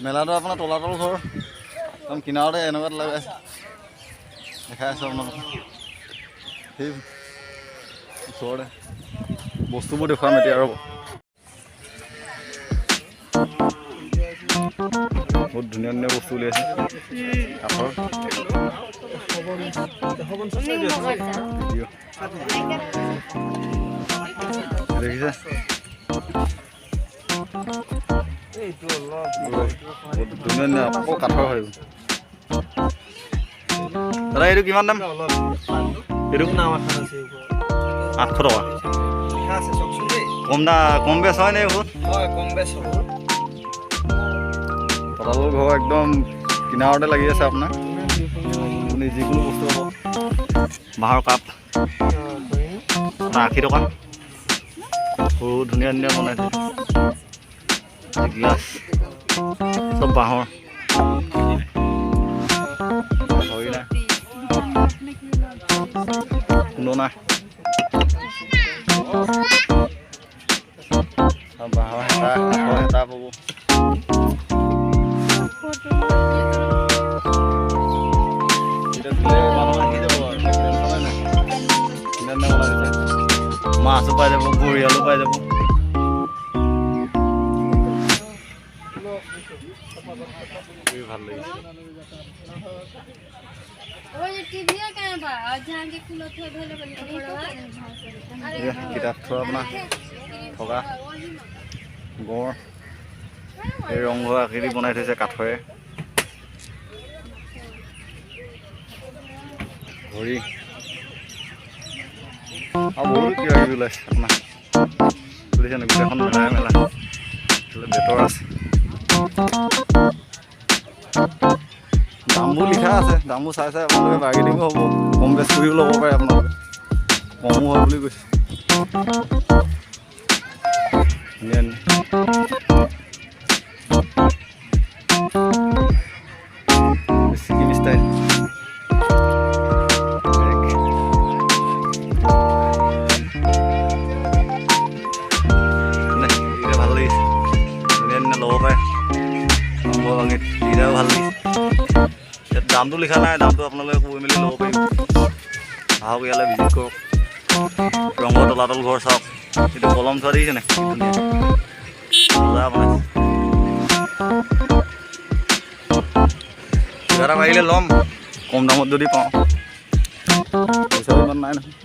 মেলাটো আপোনাৰ তলাতল ঘৰ একদম কিনাৰতে এনেকুৱাত লগাইছে দেখাই আছোঁ আপোনালোকক সেই ওচৰতে বস্তুবোৰ দেখুৱাম এতিয়া আৰু বহুত ধুনীয়া ধুনীয়া বস্তু উলিয়াইছে কাঠৰ দেখিছে ধুনীয়া ধুনীয়া আকৌ কাঠৰ হয় দাদা এইটো কিমান দাম এইটো 800 টকা কম বেছ হয় নে বহুত তলাতল ঘৰ একদম কিনাৰতে লাগি আছে আপোনাৰ আপুনি যিকোনো বস্তু পাব বাঁহৰ কাপ 80 টকা বহুত ধুনীয়া ধুনীয়া বনাইছে গ্লাছ চব বাঁহৰ হৰিণা খুন্দনা বাঁহৰ হেতা পাব মাছো পাই যাব বৰিয়ালো পাই যাব ভাল লাগিছে কিতাপ থোৱা আপোনাৰ থকা গড় এই ৰংঘৰ আকৃতি বনাই থৈছে কাঠৰে ঘড়ী আৰু বহুত কিবা কিবি ওলাইছে আপোনাৰ বুজিছে নে গোটেইখন মেলাই মেলা বেতৰ আছে দামবোৰ লিখা আছে দামবোৰ চাই চাই আপোনালোকে বাৰ্গেনিঙো হ'ব কম বেছ কৰিও ল'ব পাৰে আপোনালোকে কমো হয় বুলি কৈছে ছিকিম ষ্টাইল ভাল লাগিছে ধুনীয়া ধুনীয়া ল'ব পাৰে এইকেইটাও ভাল লাগিছে ইয়াত দামটো লিখা নাই দামটো আপোনালোকে কৈ মেলি ল'ব পাৰিব আহক ইয়ালৈ ভিজিট কৰক ৰংঘৰ তলাতল ঘৰ চাওক এইটো কলম চোৱা দেখিছে নাই মজা বনাইছে কিবা এটা পাৰিলে ল'ম কম দামত যদি পাওঁ পইচা ইমান নাই নহয়